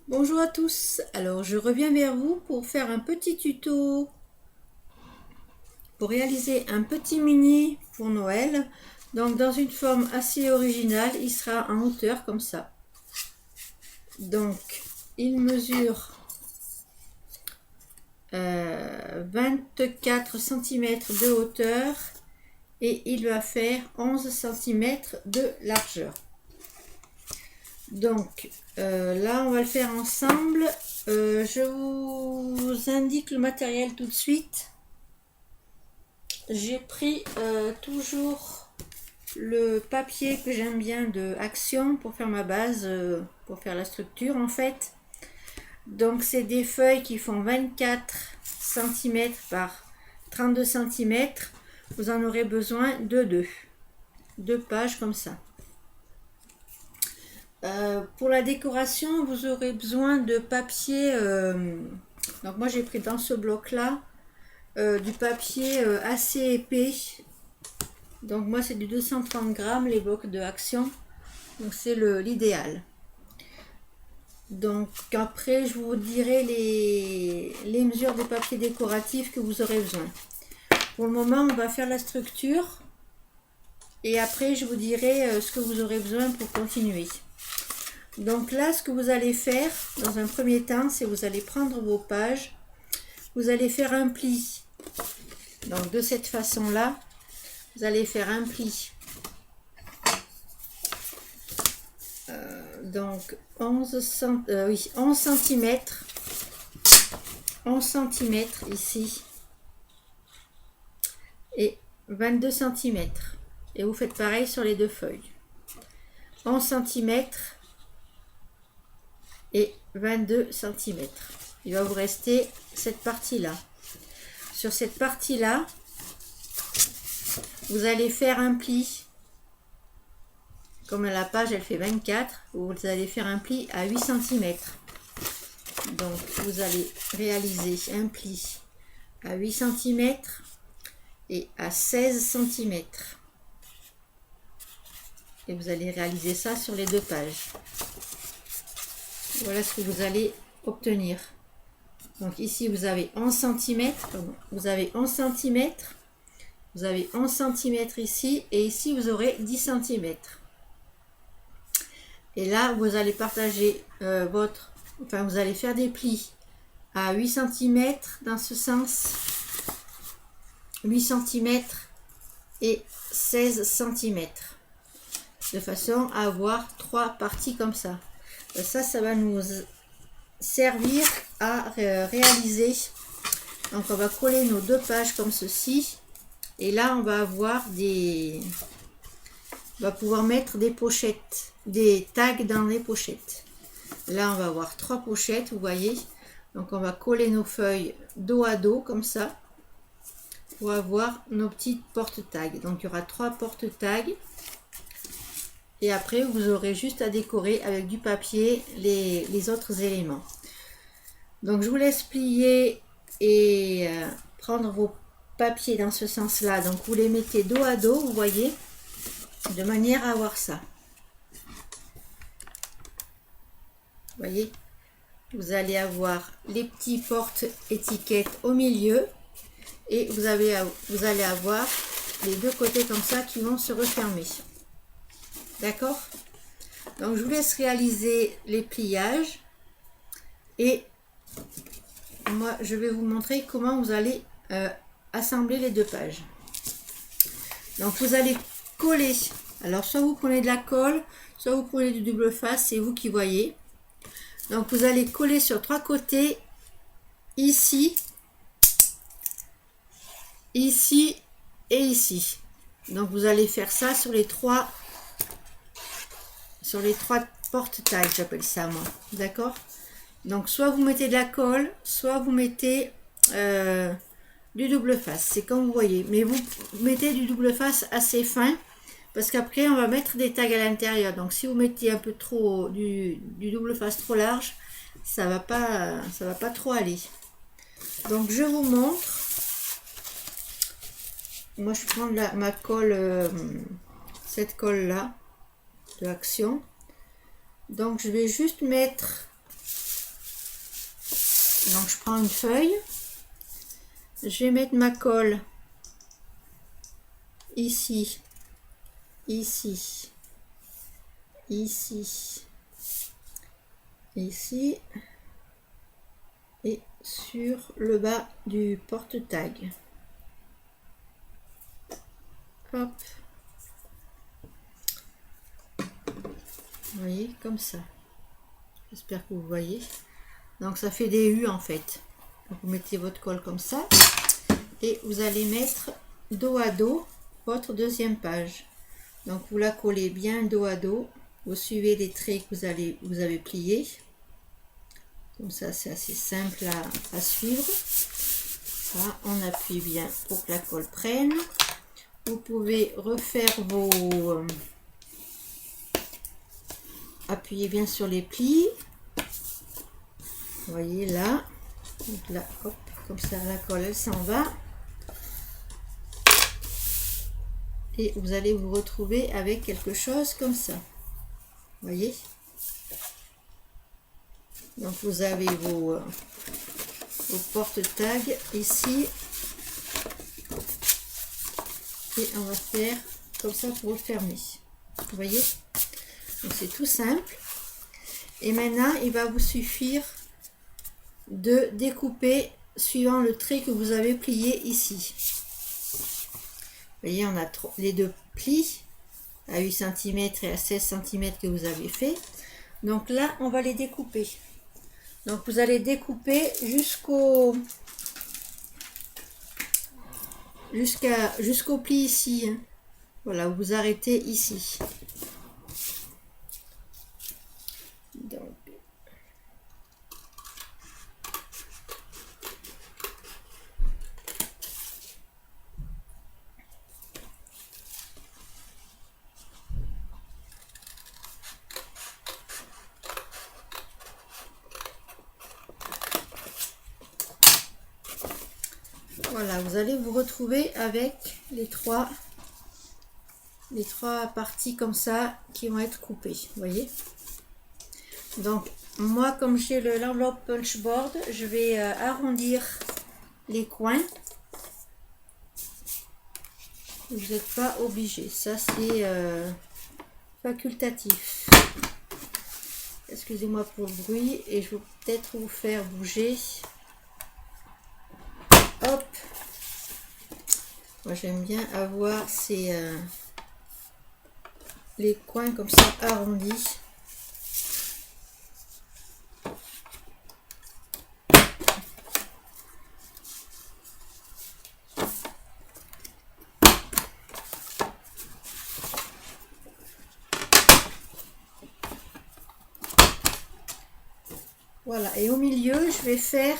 Bonjour à tous, alors je reviens vers vous pour faire un petit tuto pour réaliser un petit mini pour Noël. Donc dans une forme assez originale, il sera en hauteur comme ça. Donc il mesure 24 cm de hauteur et il va faire 11 cm de largeur. Donc là on va le faire ensemble. Je vous indique le matériel tout de suite. J'ai pris toujours le papier que j'aime bien de Action pour faire ma base, pour faire la structure en fait. Donc c'est des feuilles qui font 24 cm par 32 cm. Vous en aurez besoin de deux pages comme ça. Pour la décoration, vous aurez besoin de papier. Donc moi j'ai pris dans ce bloc là du papier assez épais. Donc moi c'est du 230 grammes les blocs de Action. Donc c'est l'idéal. Donc après je vous dirai les mesures de papier décoratif que vous aurez besoin. Pour le moment on va faire la structure. Et après je vous dirai ce que vous aurez besoin pour continuer. Donc là ce que vous allez faire dans un premier temps, c'est vous allez prendre vos pages. Vous allez faire un pli. Donc de cette façon là. Vous allez faire un pli. Donc 11 cm. 11 cm ici. Et 22 cm. Et vous faites pareil sur les deux feuilles. 11 cm et 22 cm. Il va vous rester cette partie-là. Sur cette partie-là, vous allez faire un pli. Comme la page elle fait 24, vous allez faire un pli à 8 cm. Donc vous allez réaliser un pli à 8 cm et à 16 cm. Et vous allez réaliser ça sur les deux pages. Voilà ce que vous allez obtenir. Donc ici vous avez 11 cm, vous avez 11 cm, vous avez 11 cm ici, et ici vous aurez 10 cm. Et là vous allez partager vous allez faire des plis à 8 cm dans ce sens, 8 cm et 16 cm, de façon à avoir trois parties comme ça. Ça va nous servir à réaliser. Donc on va coller nos deux pages comme ceci, et là on va avoir on va pouvoir mettre des pochettes, des tags dans les pochettes. Là on va avoir trois pochettes, vous voyez. Donc on va coller nos feuilles dos à dos comme ça pour avoir nos petites porte-tags. Donc il y aura trois porte-tags. Et après vous aurez juste à décorer avec du papier les autres éléments. Donc je vous laisse plier et prendre vos papiers dans ce sens là. Donc vous les mettez dos à dos, vous voyez, de manière à avoir ça. Vous voyez, vous allez avoir les petits porte-étiquettes au milieu, et vous allez avoir les deux côtés comme ça qui vont se refermer. D'accord? Donc je vous laisse réaliser les pliages, et moi je vais vous montrer comment vous allez assembler les deux pages. Donc vous allez coller. Alors soit vous prenez de la colle, soit vous prenez du double face, c'est vous qui voyez. Donc vous allez coller sur trois côtés, ici, ici et ici. Donc vous allez faire ça sur les trois porte-tags, j'appelle ça moi. D'accord? Donc soit vous mettez de la colle, soit vous mettez du double face, c'est comme vous voyez. Mais vous mettez du double face assez fin, parce qu'après on va mettre des tags à l'intérieur. Donc si vous mettez un peu trop du double face trop large, ça va pas trop aller. Donc je vous montre. Moi je prends ma colle, cette colle là de Action. Donc je vais juste mettre Donc je prends une feuille, je vais mettre ma colle ici, ici, ici, ici et sur le bas du porte-tag. Hop. Vous voyez, comme ça. J'espère que vous voyez. Donc ça fait des U en fait. Donc, vous mettez votre colle comme ça et vous allez mettre dos à dos votre deuxième page. Donc vous la collez bien dos à dos. Vous suivez les traits que vous avez pliés. Comme ça, c'est assez simple à suivre. Là, on appuie bien pour que la colle prenne. Vous pouvez refaire vos... appuyez bien sur les plis. Vous voyez là. Donc là, hop, comme ça, la colle, elle s'en va. Et vous allez vous retrouver avec quelque chose comme ça. Vous voyez? Donc vous avez vos porte-tags ici. Et on va faire comme ça pour le fermer. Vous voyez? Donc c'est tout simple. Et maintenant, il va vous suffire de découper suivant le trait que vous avez plié ici. Vous voyez, on a les deux plis à 8 cm et à 16 cm que vous avez fait. Donc là, on va les découper. Donc vous allez découper jusqu'au pli ici. Hein. Voilà, vous arrêtez ici. Donc, voilà, vous allez vous retrouver avec les trois parties comme ça qui vont être coupées. Vous voyez? Donc moi, comme j'ai l'enveloppe punchboard, je vais arrondir les coins. Vous n'êtes pas obligé, ça c'est facultatif. Excusez-moi pour le bruit et je vais peut-être vous faire bouger. Hop, moi j'aime bien avoir les coins comme ça arrondis. Voilà, et au milieu, je vais faire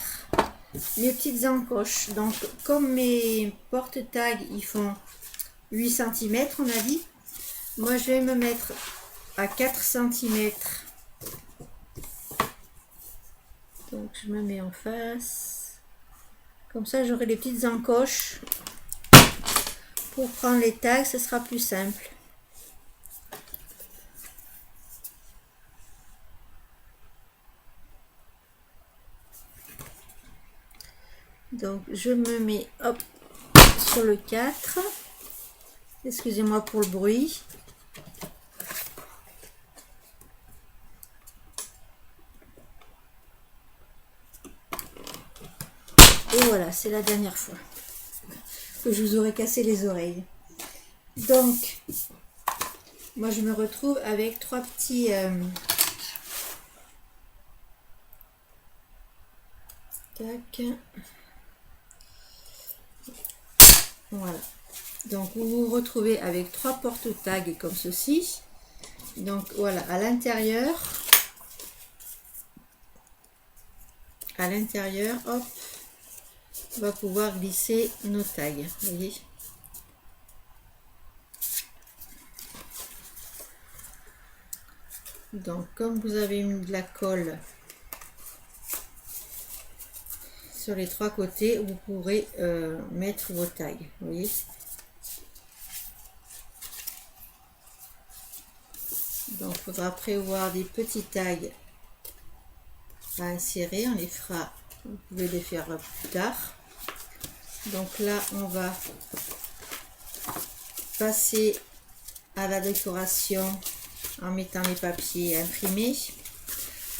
mes petites encoches. Donc, comme mes porte-tags, ils font 8 cm, on a dit, moi, je vais me mettre à 4 cm. Donc, je me mets en face. Comme ça, j'aurai les petites encoches. Pour prendre les tags, ce sera plus simple. Donc je me mets hop sur le 4. Excusez-moi pour le bruit. Et voilà, c'est la dernière fois que je vous aurais cassé les oreilles. Donc, moi je me retrouve avec trois petits... tac. Voilà. Donc vous vous retrouvez avec trois porte-tags comme ceci. Donc voilà, à l'intérieur, hop, on va pouvoir glisser nos tags. Vous voyez. Donc comme vous avez mis de la colle sur les trois côtés, vous pourrez mettre vos tags. Vous voyez. Donc, il faudra prévoir des petits tags à insérer. On les fera Vous pouvez les faire plus tard. Donc là, on va passer à la décoration en mettant les papiers imprimés.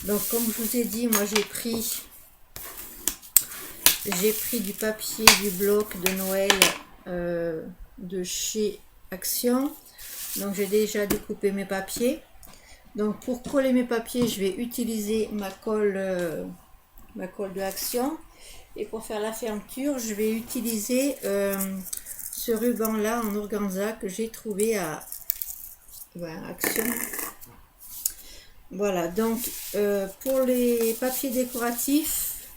Donc comme je vous ai dit, moi j'ai pris du papier du bloc de Noël de chez Action. Donc j'ai déjà découpé mes papiers. Donc pour coller mes papiers, je vais utiliser ma colle de Action. Et pour faire la fermeture, je vais utiliser ce ruban là en organza que j'ai trouvé à Action. Voilà, donc pour les papiers décoratifs,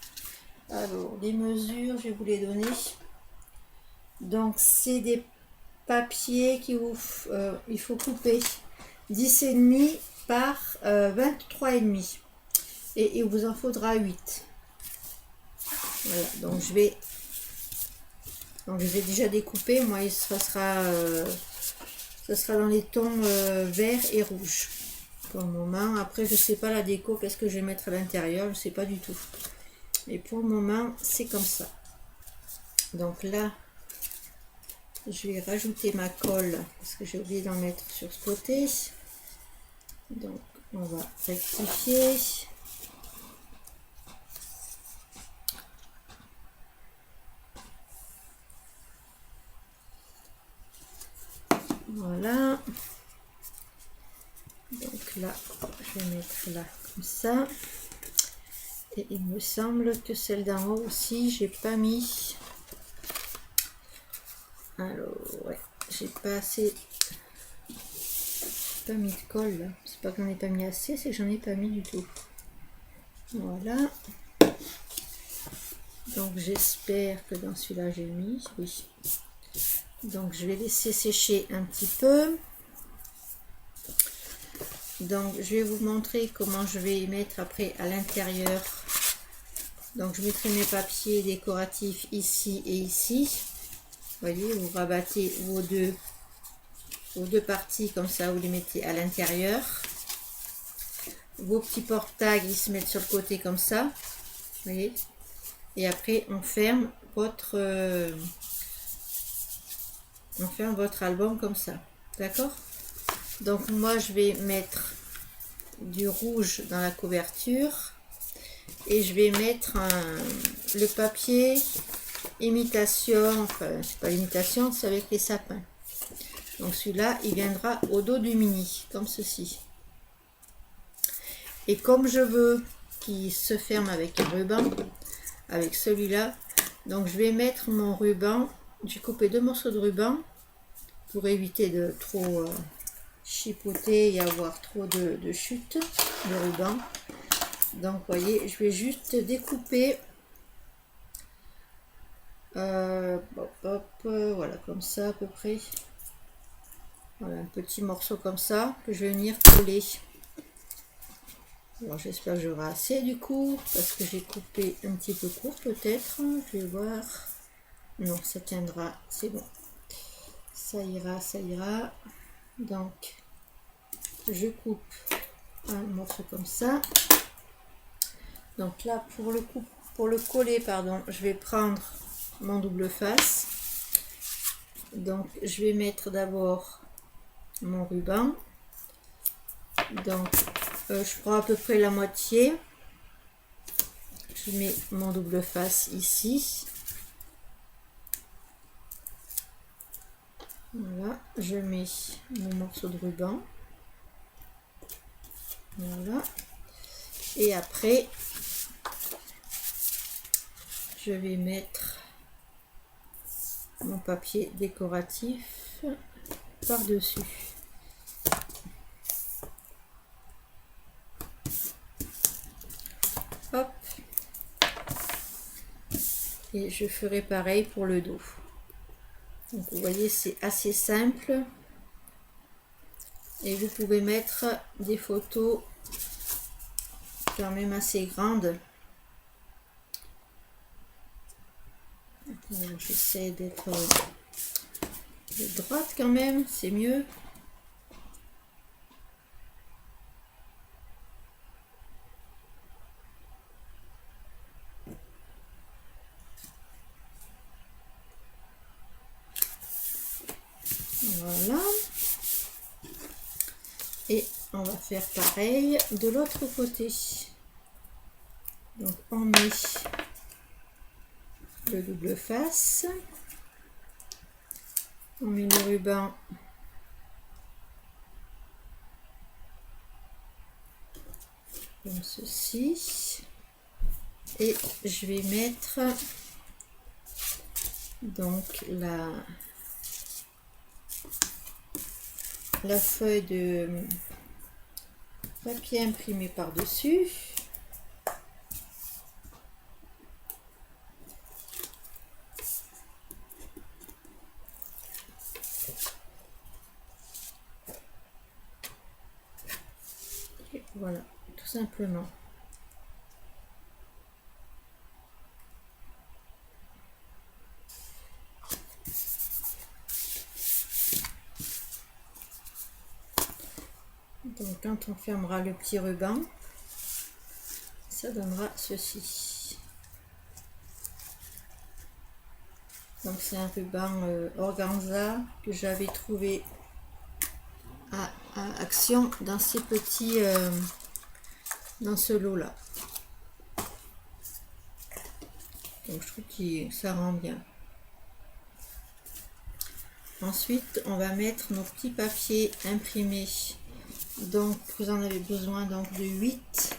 alors les mesures, je vais vous les donner. Donc c'est des papiers qui il faut couper 10,5 par 23,5 et il vous en faudra 8. Voilà, donc je les ai déjà découpés. Moi, ça sera dans les tons vert et rouge pour le moment. Après, je sais pas la déco, qu'est-ce que je vais mettre à l'intérieur, je sais pas du tout. Mais pour le moment, c'est comme ça. Donc là, je vais rajouter ma colle parce que j'ai oublié d'en mettre sur ce côté. Donc, on va rectifier. Voilà. Donc là, je vais mettre là comme ça. Et il me semble que celle d'en haut aussi, j'ai pas mis. Alors, ouais, j'ai pas assez. Pas mis de colle là. C'est pas que j'en ai pas mis assez, c'est que j'en ai pas mis du tout. Voilà. Donc j'espère que dans celui-là j'ai mis. Oui. Donc je vais laisser sécher un petit peu. Donc je vais vous montrer comment je vais mettre après à l'intérieur. Donc je mettrai mes papiers décoratifs ici et ici. Vous voyez, vous rabattez vos deux parties comme ça, vous les mettez à l'intérieur. Vos petits porte-tags, ils se mettent sur le côté comme ça. Vous voyez. Et après on ferme votre album comme ça. D'accord? Donc moi je vais mettre du rouge dans la couverture et je vais mettre le papier imitation, enfin c'est pas l'imitation, c'est avec les sapins. Donc celui-là il viendra au dos du mini comme ceci. Et comme je veux qu'il se ferme avec un ruban, avec celui-là, donc je vais mettre mon ruban, j'ai coupé 2 morceaux de ruban pour éviter de trop chipoter et avoir trop de chute de ruban. Donc vous voyez, je vais juste découper voilà comme ça à peu près. Voilà un petit morceau comme ça que je vais venir coller. Alors j'espère que j'aurai assez du coup parce que j'ai coupé un petit peu court peut-être. Je vais voir. Non, ça tiendra, c'est bon. Ça ira, ça ira. Donc je coupe un morceau comme ça. Donc là pour le coller pardon, je vais prendre mon double face. Donc je vais mettre d'abord mon ruban. Donc je prends à peu près la moitié. Je mets mon double face ici. Voilà, je mets mon morceau de ruban. Voilà. Et après, je vais mettre mon papier décoratif par-dessus. Hop. Et je ferai pareil pour le dos. Donc vous voyez, c'est assez simple. Et vous pouvez mettre des photos quand même assez grandes. J'essaie d'être droite quand même, c'est mieux. Voilà. Et on va faire pareil de l'autre côté. Donc on met le double face. On met le ruban comme ceci. Et je vais mettre donc la feuille de papier imprimé par-dessus. Et voilà, tout simplement. Donc quand on fermera le petit ruban, ça donnera ceci. Donc c'est un ruban organza que j'avais trouvé à Action dans ces petits dans ce lot là. Donc je trouve que ça rend bien. Ensuite on va mettre nos petits papiers imprimés. Donc vous en avez besoin donc de 8,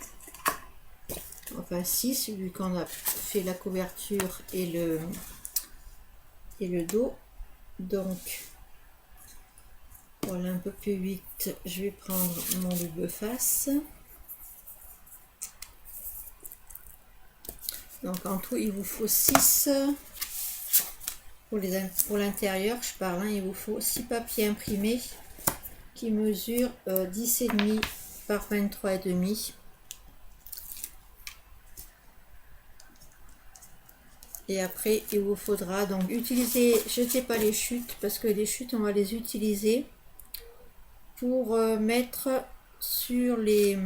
enfin 6 vu qu'on a fait la couverture et le dos. Donc voilà, un peu plus 8, je vais prendre mon double face. Donc en tout il vous faut 6 pour l'intérieur, je parle, hein, il vous faut 6 papiers imprimés qui mesurent 10,5 par 23,5. Et après il vous faudra donc utiliser, jetez pas les chutes parce que les chutes on va les utiliser pour mettre sur les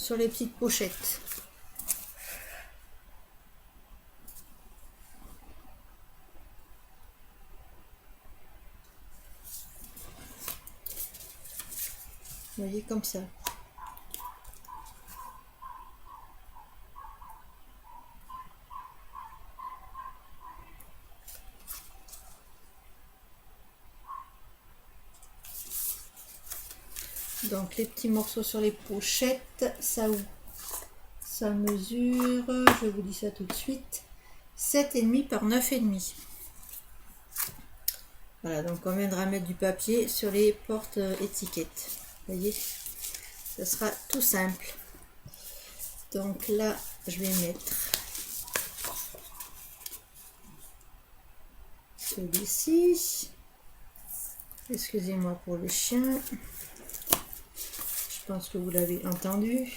petites pochettes. Vous voyez, comme ça. Donc les petits morceaux sur les pochettes, ça mesure, je vous dis ça tout de suite, 7,5 par 9,5. Voilà, donc on viendra mettre du papier sur les portes étiquettes. Vous voyez, ça sera tout simple. Donc là, je vais mettre celui-ci. Excusez-moi pour le chien. Je pense que vous l'avez entendu.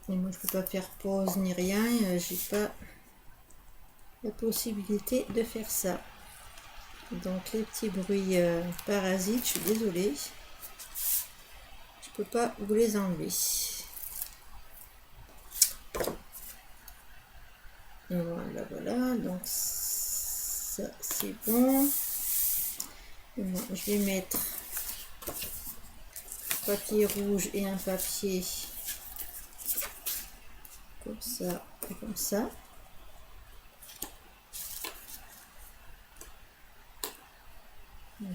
Et moi, je peux pas faire pause ni rien. J'ai pas la possibilité de faire ça. Donc les petits bruits parasites, je suis désolée. Je peux pas vous les enlever. Et voilà, voilà. Donc ça c'est bon. Et moi, je vais mettre papier rouge et un papier comme ça et comme ça.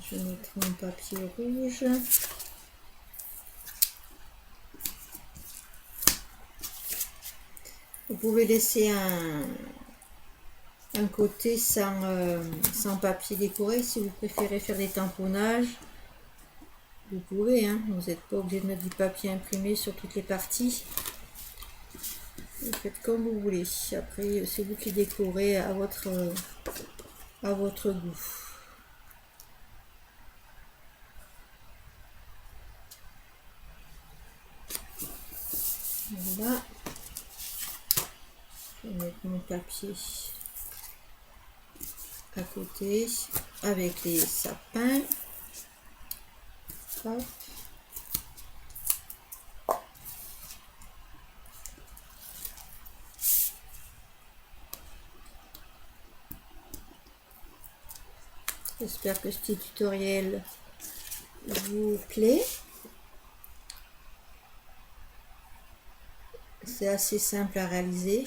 Je vais mettre mon papier rouge. Vous pouvez laisser un côté sans papier décoré si vous préférez faire des tamponnages. Vous pouvez, hein, vous n'êtes pas obligé de mettre du papier imprimé sur toutes les parties. Vous faites comme vous voulez. Après, c'est vous qui décorez à votre goût. Voilà. Je vais mettre mon papier à côté avec les sapins. Hop. J'espère que ce petit tutoriel vous plaît. C'est assez simple à réaliser,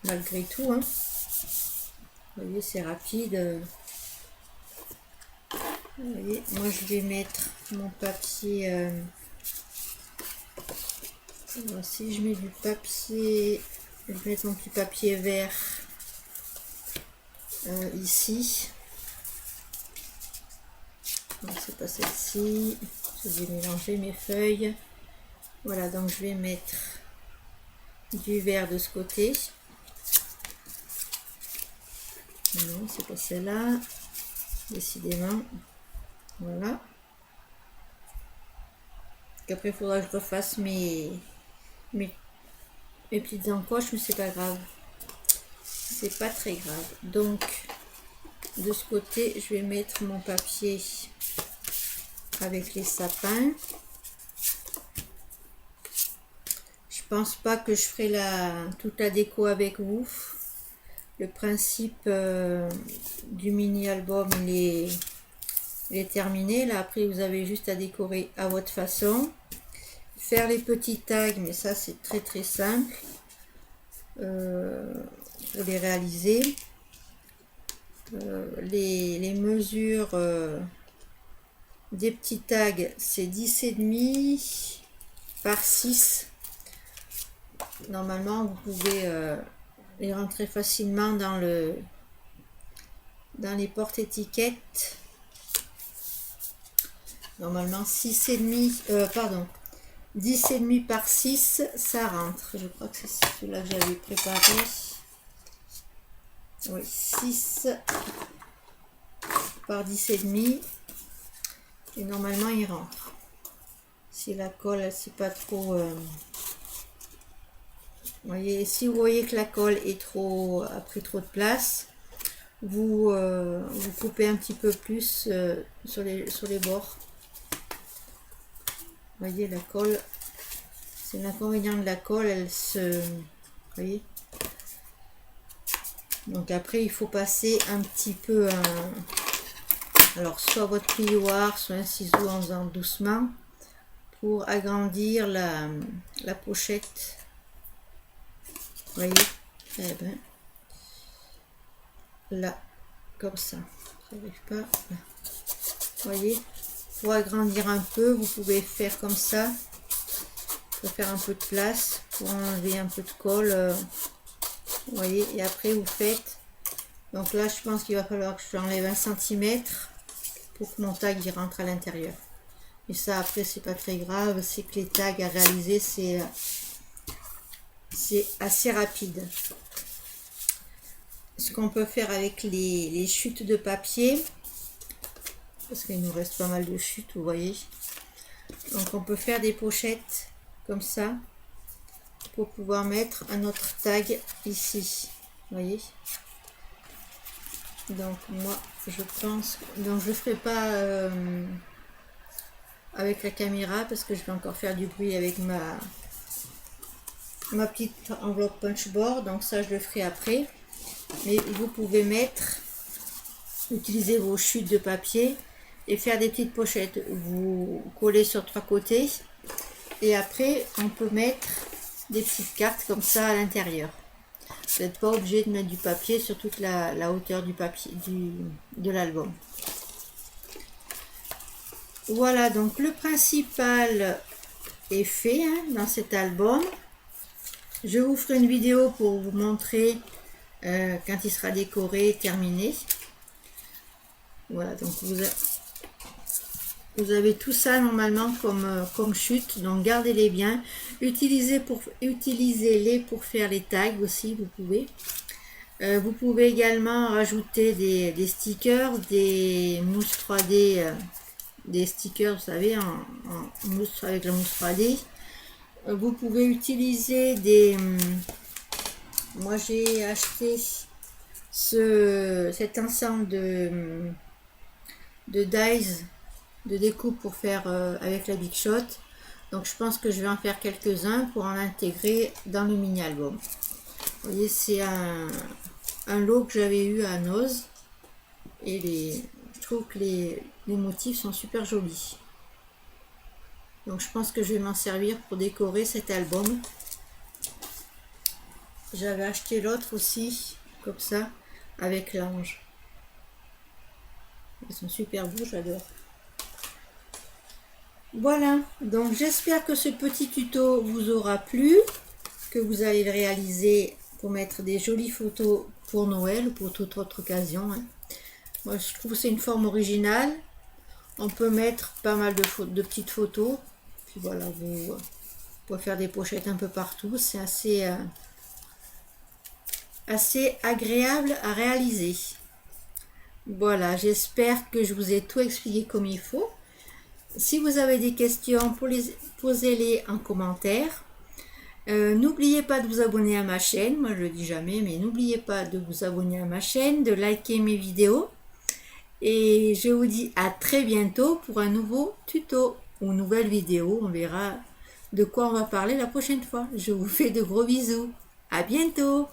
malgré tout. Hein. Vous voyez, c'est rapide. Vous voyez, moi je vais mettre mon papier. Si je mets du papier, je vais mettre mon petit papier vert ici. C'est pas celle-ci. Je vais mélanger mes feuilles. Voilà, donc je vais mettre du vert de ce côté. Non, c'est pas celle-là. Décidément. Voilà. Après, il faudra que je refasse mes petites encoches, mais c'est pas grave. C'est pas très grave. Donc, de ce côté, je vais mettre mon papier avec les sapins. Je pense pas que je ferai toute la déco avec vous. Le principe du mini album il est terminé. Là après vous avez juste à décorer à votre façon. Faire les petits tags, mais ça c'est très très simple pour les réaliser. Les mesures des petits tags, c'est 10,5 par 6. Normalement vous pouvez les rentrer facilement dans les porte-étiquettes. Normalement 10,5 par 6, ça rentre. Je crois que c'est celui-là que j'avais préparé. Oui, 6 par 10,5. Et normalement il rentre. Si la colle, c'est pas trop... voyez, si vous voyez que la colle a pris trop de place, vous coupez un petit peu plus sur les bords. Vous voyez, la colle, c'est l'inconvénient de la colle, elle se... Vous voyez. Donc après, il faut passer un petit peu alors soit votre plioir, soit un ciseau en faisant doucement pour agrandir la pochette. Vous voyez, eh ben, là, comme ça, j'arrive pas. Là. Vous voyez, pour agrandir un peu, vous pouvez faire comme ça, pour faire un peu de place, pour enlever un peu de colle. Vous voyez, et après vous faites. Donc là, je pense qu'il va falloir que je enlève 1 cm pour que mon tag y rentre à l'intérieur. Et ça, après, c'est pas très grave, c'est que les tags à réaliser, c'est assez rapide. Ce qu'on peut faire avec les chutes de papier, parce qu'il nous reste pas mal de chutes, vous voyez. Donc on peut faire des pochettes comme ça pour pouvoir mettre un autre tag ici, vous voyez. Donc moi je pense, donc je ferai pas avec la caméra parce que je vais encore faire du bruit avec ma petite enveloppe punchboard, donc ça je le ferai après. Mais vous pouvez utiliser vos chutes de papier et faire des petites pochettes. Vous collez sur 3 côtés et après on peut mettre des petites cartes comme ça à l'intérieur. Vous n'êtes pas obligé de mettre du papier sur toute la hauteur du papier de l'album. Voilà, donc le principal est fait dans cet album. Je vous ferai une vidéo pour vous montrer quand il sera décoré, terminé. Voilà, donc vous avez tout ça normalement comme chute, donc gardez-les bien. Utilisez-les pour faire les tags aussi, vous pouvez. Vous pouvez également rajouter des stickers, des mousses 3D, des stickers, vous savez, en mousse avec la mousse 3D. Vous pouvez utiliser moi j'ai acheté cet ensemble de dies de découpe pour faire avec la Big Shot. Donc je pense que je vais en faire quelques-uns pour en intégrer dans le mini album. Vous voyez, c'est un lot que j'avais eu à Noz et trouve que les motifs sont super jolis. Donc je pense que je vais m'en servir pour décorer cet album. J'avais acheté l'autre aussi, comme ça, avec l'ange. Ils sont super beaux, j'adore. Voilà, donc j'espère que ce petit tuto vous aura plu, que vous allez le réaliser pour mettre des jolies photos pour Noël ou pour toute autre occasion. Moi, je trouve que c'est une forme originale. On peut mettre pas mal de petites photos. Puis voilà, vous pouvez faire des pochettes un peu partout. C'est assez agréable à réaliser. Voilà, j'espère que je vous ai tout expliqué comme il faut. Si vous avez des questions, posez-les en commentaire. N'oubliez pas de vous abonner à ma chaîne, moi je le dis jamais, mais n'oubliez pas de vous abonner à ma chaîne, de liker mes vidéos. Et je vous dis à très bientôt pour un nouveau tuto ou nouvelle vidéo. On verra de quoi on va parler la prochaine fois. Je vous fais de gros bisous. À bientôt!